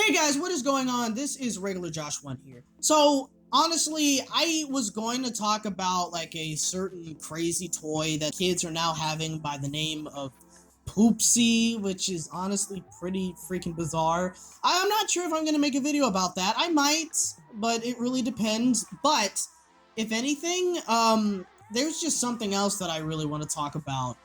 Hey guys, what is going on? This is regular Josh 1 here. So, honestly, I was going to talk about like a certain crazy toy that kids are now having by the name of Poopsie, which is honestly pretty freaking bizarre. I'm not sure if I'm going to make a video about that. I might, but it really depends. But, if anything, there's just something else that I really want to talk about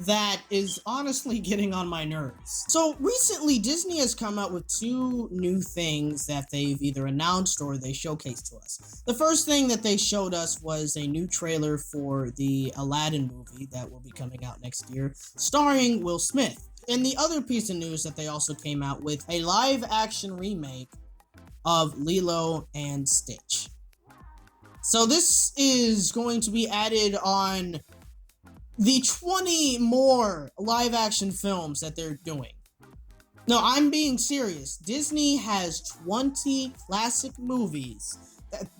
that is honestly getting on my nerves. So recently, Disney has come out with two new things that they've either announced or they showcased to us. The first thing that they showed us was a new trailer for the Aladdin movie that will be coming out next year, starring Will Smith. And the other piece of news that they also came out with a live-action remake of Lilo and Stitch. So this is going to be added on the 20 more live-action films that they're doing. No, I'm being serious. Disney has 20 classic movies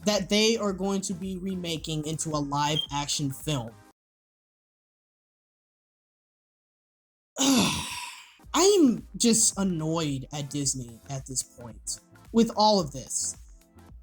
that they are going to be remaking into a live-action film. I'm just annoyed at Disney at this point with all of this.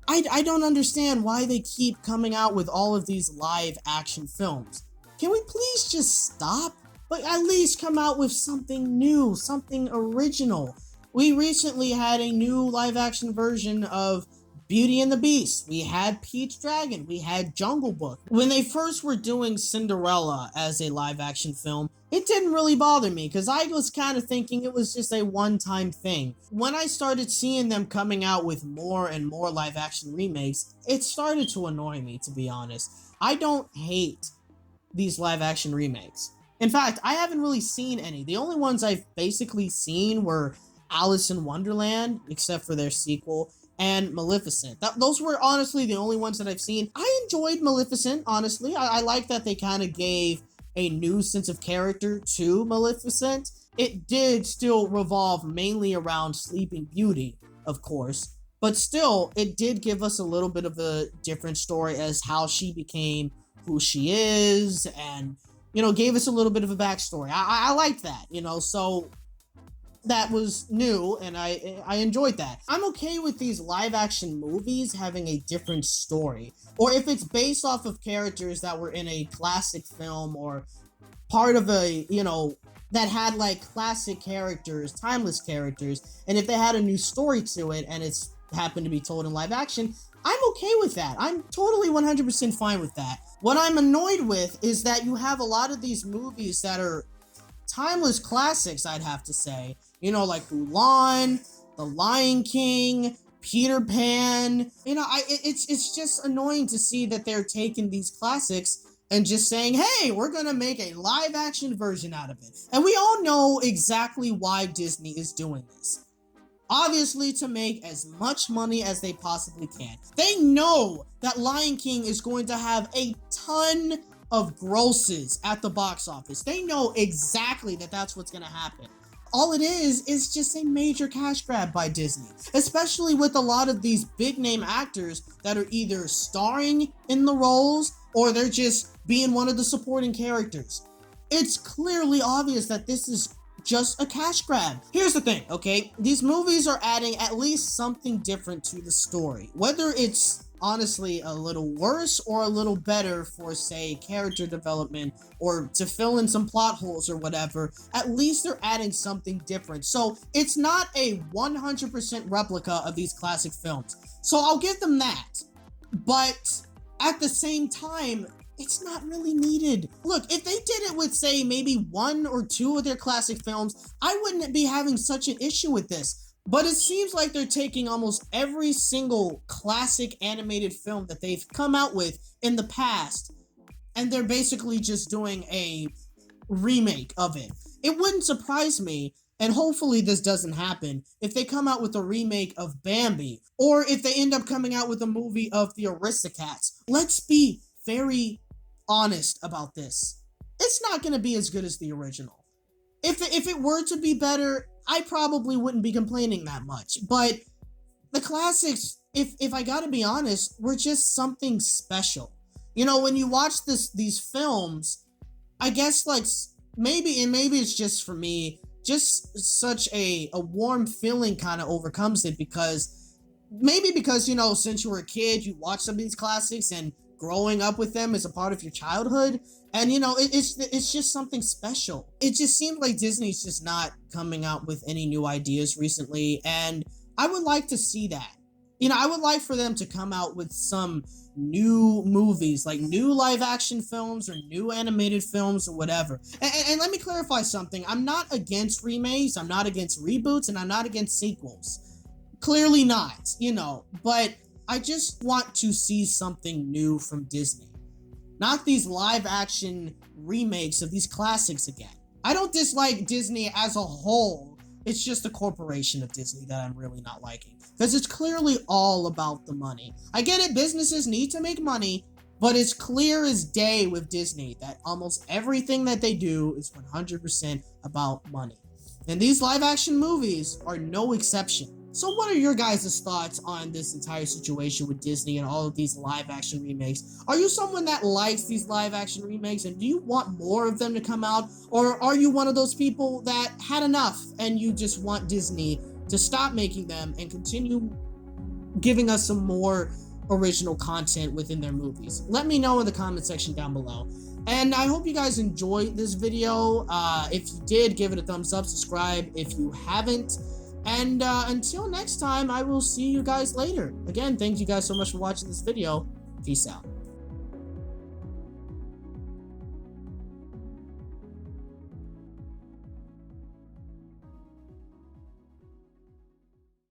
I don't understand why they keep coming out with all of these live-action films. Can we please just stop? But at least come out with something new, something original. We recently had a new live-action version of Beauty and the Beast. We had Pete's Dragon. We had Jungle Book. When they first were doing Cinderella as a live-action film, it didn't really bother me because I was kind of thinking it was just a one-time thing. When I started seeing them coming out with more and more live-action remakes, it started to annoy me, to be honest. I don't hate these live-action remakes. In fact, I haven't really seen any. The only ones I've basically seen were Alice in Wonderland, except for their sequel, and Maleficent. Those were honestly the only ones that I've seen. I enjoyed Maleficent, honestly. I like that they kind of gave a new sense of character to Maleficent. It did still revolve mainly around Sleeping Beauty, of course, but still, it did give us a little bit of a different story as how she became who she is, and, you know, gave us a little bit of a backstory. I liked that, you know, so that was new, and I enjoyed that. I'm okay with these live-action movies having a different story, or if it's based off of characters that were in a classic film, or part of a, you know, that had, like, classic characters, timeless characters, and if they had a new story to it, and it's happened to be told in live action, I'm okay with that. I'm totally 100% fine with that. What I'm annoyed with is that you have a lot of these movies that are timeless classics, I'd have to say. You know, like Mulan, The Lion King, Peter Pan. You know, it's just annoying to see that they're taking these classics and just saying, hey, we're gonna make a live-action version out of it. And we all know exactly why Disney is doing this. Obviously, to make as much money as they possibly can. They know that Lion King is going to have a ton of grosses at the box office. They know exactly that that's what's going to happen. All it is just a major cash grab by Disney, especially with a lot of these big name actors that are either starring in the roles or they're just being one of the supporting characters. It's clearly obvious that this is just a cash grab. Here's the thing, okay? These movies are adding at least something different to the story. Whether it's honestly a little worse or a little better for, say, character development or to fill in some plot holes or whatever, at least they're adding something different. So it's not a 100% replica of these classic films. So I'll give them that. But at the same time, it's not really needed. Look, if they did it with, say, maybe one or two of their classic films, I wouldn't be having such an issue with this. But it seems like they're taking almost every single classic animated film that they've come out with in the past, and they're basically just doing a remake of it. It wouldn't surprise me, and hopefully this doesn't happen, if they come out with a remake of Bambi, or if they end up coming out with a movie of the Aristocats. Let's be very honest about this. It's not going to be as good as the original. If it were to be better, I probably wouldn't be complaining that much. But the classics, if I gotta be honest, were just something special. You know, when you watch these films, I guess, like, maybe it's just for me, just such a warm feeling kind of overcomes it, because maybe because, you know, since you were a kid, you watched some of these classics and growing up with them is a part of your childhood. And, you know, it's just something special. It just seems like Disney's just not coming out with any new ideas recently. And I would like to see that. You know, I would like for them to come out with some new movies, like new live action films or new animated films or whatever. And let me clarify something. I'm not against remakes, I'm not against reboots, and I'm not against sequels. Clearly not, you know, but I just want to see something new from Disney. Not these live action remakes of these classics again. I don't dislike Disney as a whole. It's just the corporation of Disney that I'm really not liking. Because it's clearly all about the money. I get it, businesses need to make money, but it's clear as day with Disney that almost everything that they do is 100% about money. And these live action movies are no exception. So what are your guys' thoughts on this entire situation with Disney and all of these live action remakes? Are you someone that likes these live action remakes, and do you want more of them to come out? Or are you one of those people that had enough and you just want Disney to stop making them and continue giving us some more original content within their movies? Let me know in the comment section down below. And I hope you guys enjoyed this video. If you did, give it a thumbs up, subscribe if you haven't. And until next time, I will see you guys later. Again, thank you guys so much for watching this video. Peace out.